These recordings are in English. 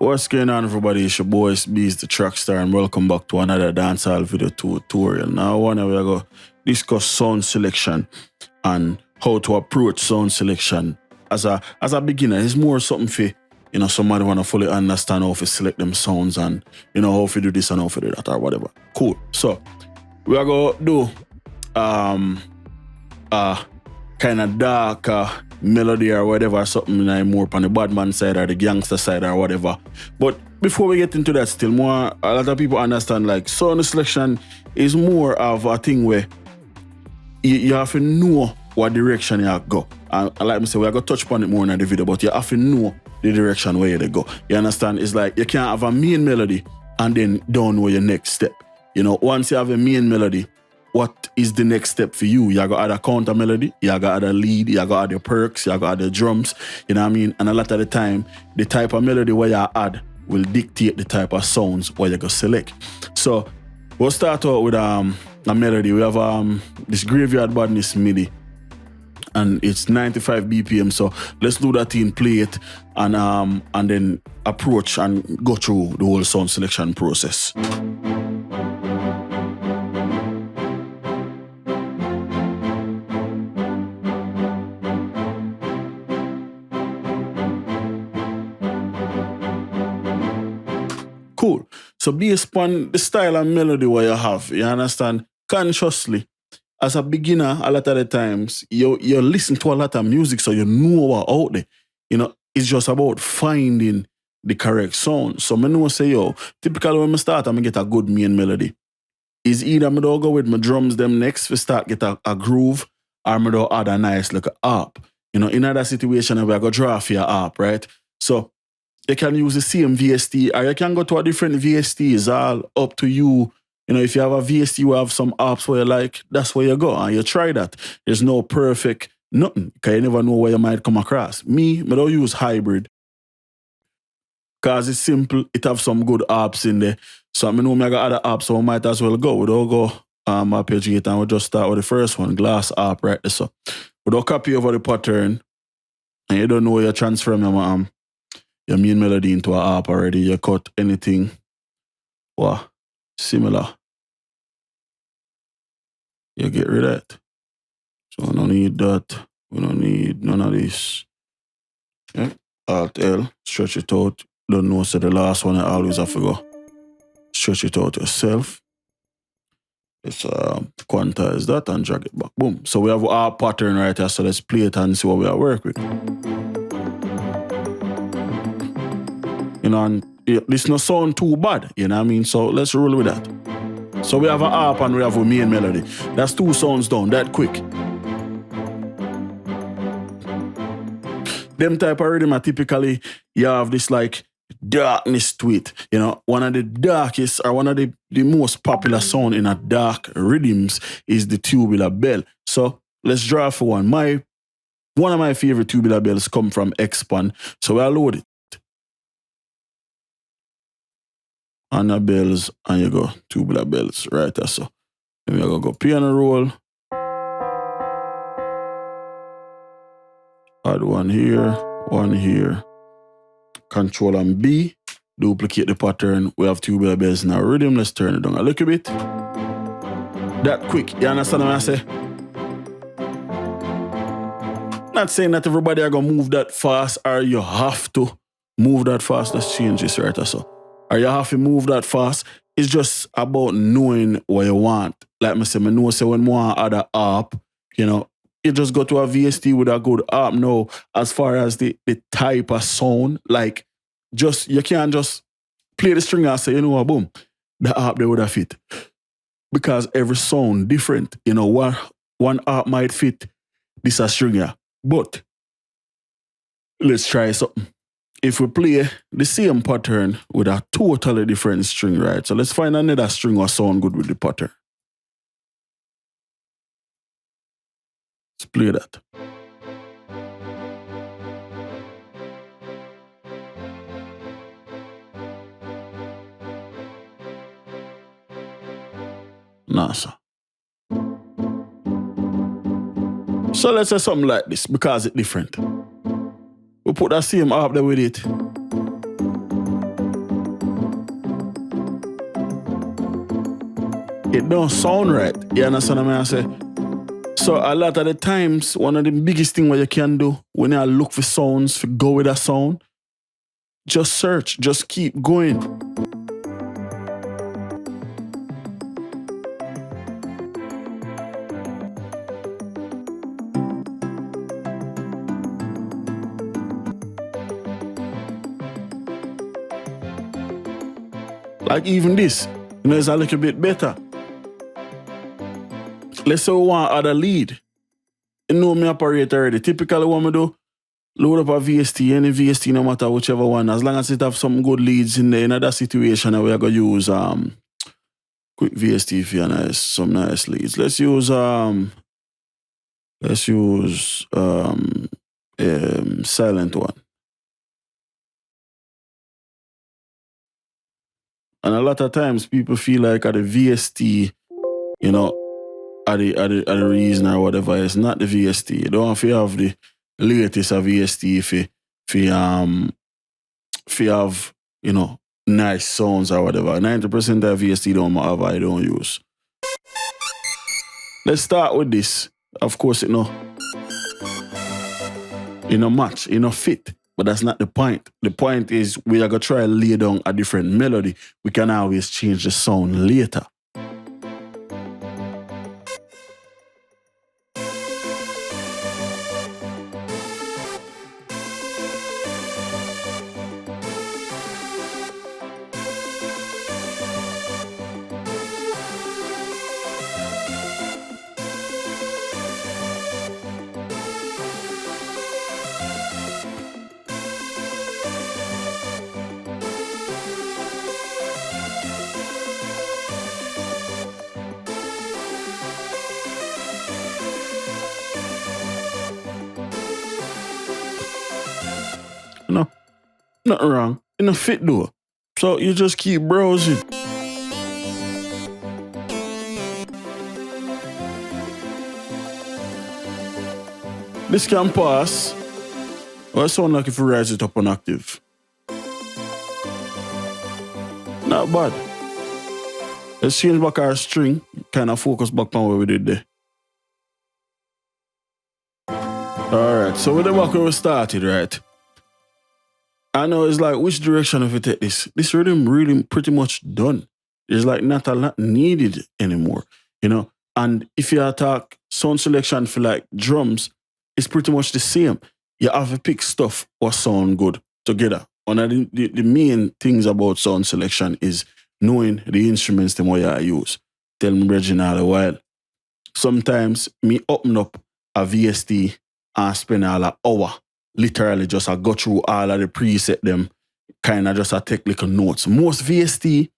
What's going on, everybody? It's your boy Itz-Beez-Da TrackStar, and welcome back to another dancehall video tutorial. Now, we're going to discuss sound selection and how to approach sound selection. As a beginner, it's more something for somebody want to fully understand how to select them sounds and how to do this and how to do that or whatever. Cool. So we are going to do kind of dark melody or whatever, something like more on the bad man side or the gangster side or whatever. But before we get into that, still more, a lot of people understand like sound selection is more of a thing where you have to know what direction you go. And like I say, we're going to touch upon it more in the video, but you have to know the direction where you go. You understand? It's like you can't have a main melody and then don't know your next step. Once you have a main melody, what is the next step for you? You got add a counter melody, you got add a lead, you got add your perks, you got add the drums, you know what I mean? And a lot of the time, the type of melody where you add will dictate the type of sounds where you go select. So we'll start out with a melody. We have this Graveyard Badness MIDI, and it's 95 BPM. So let's do that in, play it, and then approach and go through the whole sound selection process. Cool. So based on the style and melody where you have, you understand, consciously, as a beginner, a lot of the times, you listen to a lot of music, so you know what's out there. It's just about finding the correct sound. So I know say, typically when I start, I'm going to get a good main melody. Is either I'm going to go with my drums them next to start get a groove, or I'm going to add a nice little harp. In that situation, we're going to draw for your harp, right? So you can use the same VST, or you can go to a different VST. It's all up to you. If you have a VST, you have some apps where you like, that's where you go, and you try that. There's no perfect nothing, because you never know where you might come across. Me don't use hybrid, because it's simple. It have some good apps in there. So I know I got other apps, so I might as well go. We don't go arpeggio, and we'll just start with the first one, glass app right there. So we don't copy over the pattern, and you don't know where you're transferring your main melody into an harp already. You cut anything similar, you get rid of it. So we don't need that. We don't need none of this. Yeah. Alt L, stretch it out. Don't know, so the last one I always have to go. Stretch it out yourself. Let's quantize that and drag it back. Boom. So we have our pattern right here. So let's play it and see what we are working with. And this no sound too bad, you know what I mean? So let's roll with that. So we have a harp and we have a main melody. That's two sounds down, that quick. Them type of rhythm are typically, you have this like darkness to it. One of the darkest or one of the most popular sound in a dark rhythms is the tubular bell. So let's draw for one. One of my favorite tubular bells come from X-Pan. So we'll load it. And the bells, and you go tubular bells right there. So then we're going to go piano roll. Add one here. Control and B. Duplicate the pattern. We have tubular bells in our rhythm. Let's turn it down a little bit. That quick. You understand what I say? Not saying that everybody are going to move that fast or you have to move that fast. Let's change this right there. So. Or you have to move that fast. It's just about knowing what you want. Like I say, I know say when more other app, you just go to a VST with a good app. Now, as far as the type of sound, like you can't just play the string and say, boom, the app they would have fit. Because every sound different. One app might fit this a stringer. But let's try something. If we play the same pattern with a totally different string, right? So let's find another string or sound good with the pattern. Let's play that. Nasa. So let's say something like this because it's different. We put that same harp there with it. it don't sound right. You understand what I say? So a lot of the times, one of the biggest things what you can do when you look for sounds, for go with a sound, just search, just keep going. Like even this, it's a little bit better. Let's say we want to add a lead. You know me operate already. Typically what I do, load up a VST, any VST, no matter whichever one, as long as it have some good leads in there, in that situation, we are going to use quick VST if you nice, some nice leads. Let's use silent one. And a lot of times people feel like at the VST, are the reason or whatever. It's not the VST. You don't have to have the latest of VST if you have, nice sounds or whatever. 90% of VST don't have, I don't use. Let's start with this. Of course, match, fit. But that's not the point. The point is we are going to try to lay down a different melody. We can always change the sound later. No, nothing wrong. Fit though. So you just keep browsing. This can pass. Well, it sounds like if you rise it up on active. Not bad. Let's change back our string. Kind of focus back on what we did there. Alright, so with the back where we started, right? I know it's like, which direction if we take this? This rhythm really pretty much done. It's like not a lot needed anymore, And if you attack sound selection for like drums, it's pretty much the same. You have to pick stuff or sound good together. One of the main things about sound selection is knowing the instruments them what you use. Tell me Reginald a while. Sometimes me open up a VST and spend all an hour. Literally just I go through all of the preset them, kind of just I take little notes. Most VST,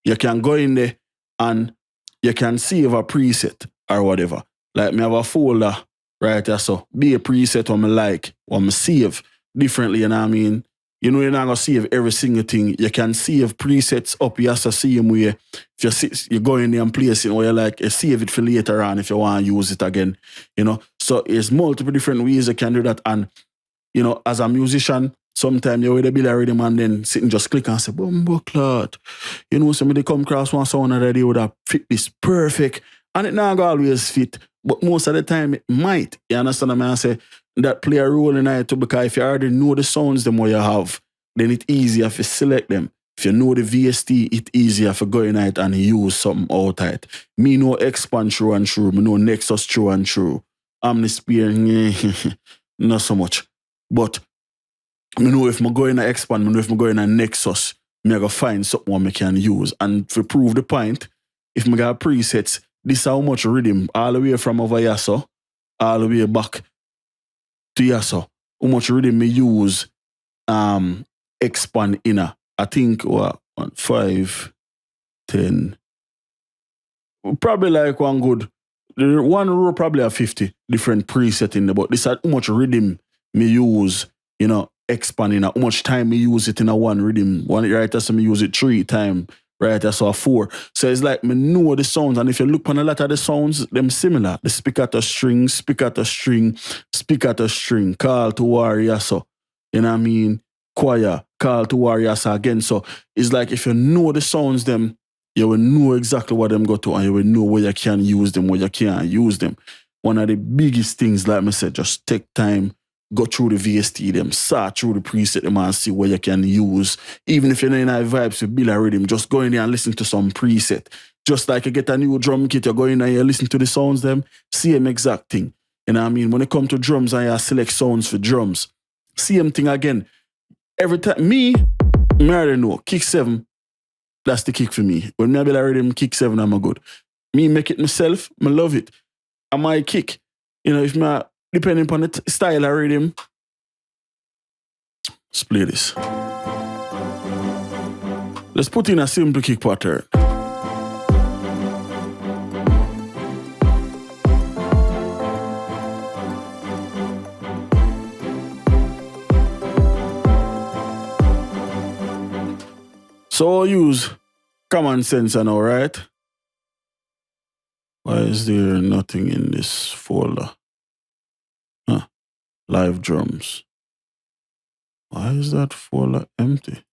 you can go in there and you can save a preset or whatever. Like me have a folder right there, so be a preset what I like, what I save differently, you know what I mean? You're not going to save every single thing. You can save presets up, you have to see them where if you go in there and place it where you like, you save it for later on if you want to use it again, So there's multiple different ways you can do that. And as a musician, sometimes you're with a bill of rhythm and then sit and just click and say, Bumbleclot. Somebody come across one sound already would have fit this perfect. And it not always fit, but most of the time it might. You understand what I say? That play a role in it too, because if you already know the sounds them what you have, then it's easier to select them. If you know the VST, it's easier for go in it and use something out of it. Me know Expand through and through, me know Nexus through and through. Omnisphere, not so much. But I know if I go in a Expand, I know if I go in a Nexus, I go find something I can use. And to prove the point, if I got presets, this is how much rhythm, all the way from over here, so, all the way back to here, so, how much rhythm I use Expand inner. I think 5, 10, probably like one good, one row probably have 50 different presets in there, but this is how much rhythm me use, expanding, how much time me use it in a one rhythm. One right, so me use it 3 times, right? So 4. So it's like me know the sounds, and if you look on a lot of the sounds, them similar. The spiccato string, spiccato string, spiccato string, call to warrior, so you know what I mean? Choir, call to warrior, so again. So it's like if you know the sounds, them You will know exactly what them go to, and you will know where you can use them, where you can't use them. One of the biggest things, like I said, just take time, go through the VST them, sort through the preset them and see where you can use. Even if you're not in high vibes with Bill or Riddim, just go in there and listen to some preset. Just like you get a new drum kit, you go in there and you listen to the sounds them, same exact thing. You know what I mean? When it comes to drums and you select sounds for drums, same thing again. Every time, me already know, kick 7, that's the kick for me. When I be like Riddim, kick 7, I'm a good. Me make it myself, I love it. And my kick, you know, if me, depending upon the style I Riddim, let's play this. Let's put in a simple kick pattern. So I'll use common sense now, right? Why is there nothing in this folder? Huh. Live drums. Why is that folder empty?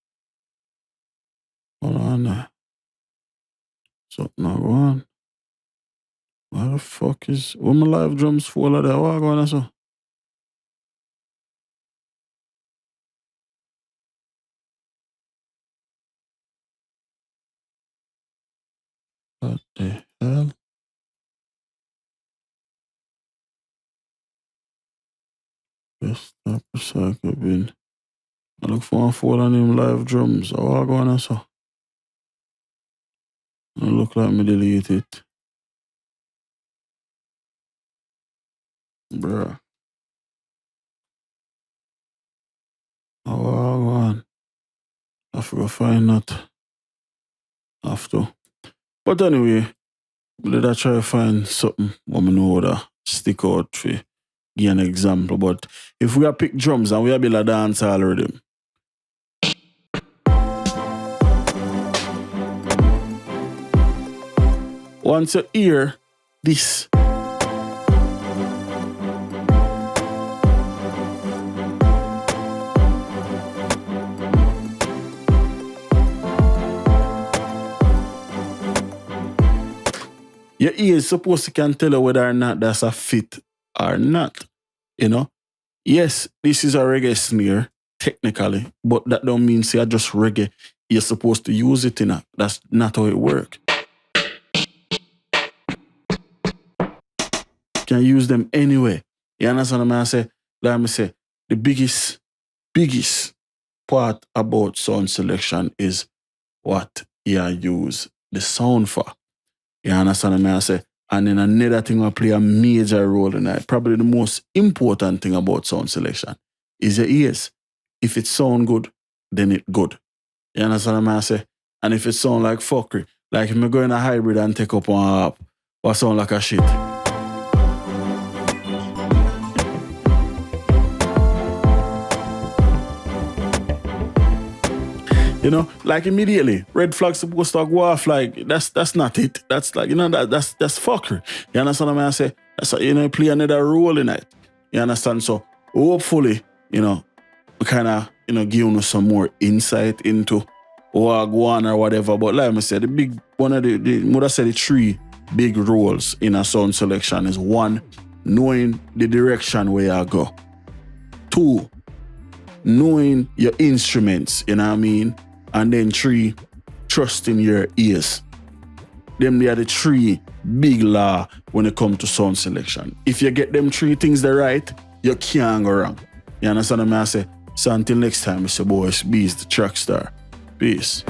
Hold on there. Something not going. Why the fuck is... Where my live drums folder there? What going on so? What the hell? Best stop recycle bin. I look for one folder named live drums. What going on so? It look like me delete it. Bruh. Oh, go on. I have to go find that. Have to. But anyway, let I try to find something what I know that stick out for give an example. But if we are pick drums and we are build a dancehall rhythm, once you hear this, your ears supposed to can tell you whether or not that's a fit or not. You know? Yes, this is a reggae snare, technically, but that don't mean say I just reggae. You're supposed to use it in a. That's not how it works. You can use them anyway. You understand what I say? Like I say, the biggest part about sound selection is what you use the sound for. You understand what I say? And then another thing will play a major role in it. Probably the most important thing about sound selection is your ears. If it sound good, then it good. You understand what I say? And if it sound like fuckery, like if I go in a hybrid and take up one app, what sound like a shit. You know, like immediately, red flag supposed to go off. Like that's not it. That's like, you know, that's fuckery. You understand what I say? That's, you know, play another role in it. You understand? So hopefully, you know, we kind of, you know, give you some more insight into what go on or whatever. But like I said, the 3 big roles in a sound selection is 1, knowing the direction where you go. 2, knowing your instruments, you know what I mean? And then 3, trusting your ears. Them they are the 3 big law when it comes to sound selection. If you get them 3 things the right, you can't go wrong. You understand what I say? So until next time, it's your boy Itz-Beez-Da TrackStar. Peace.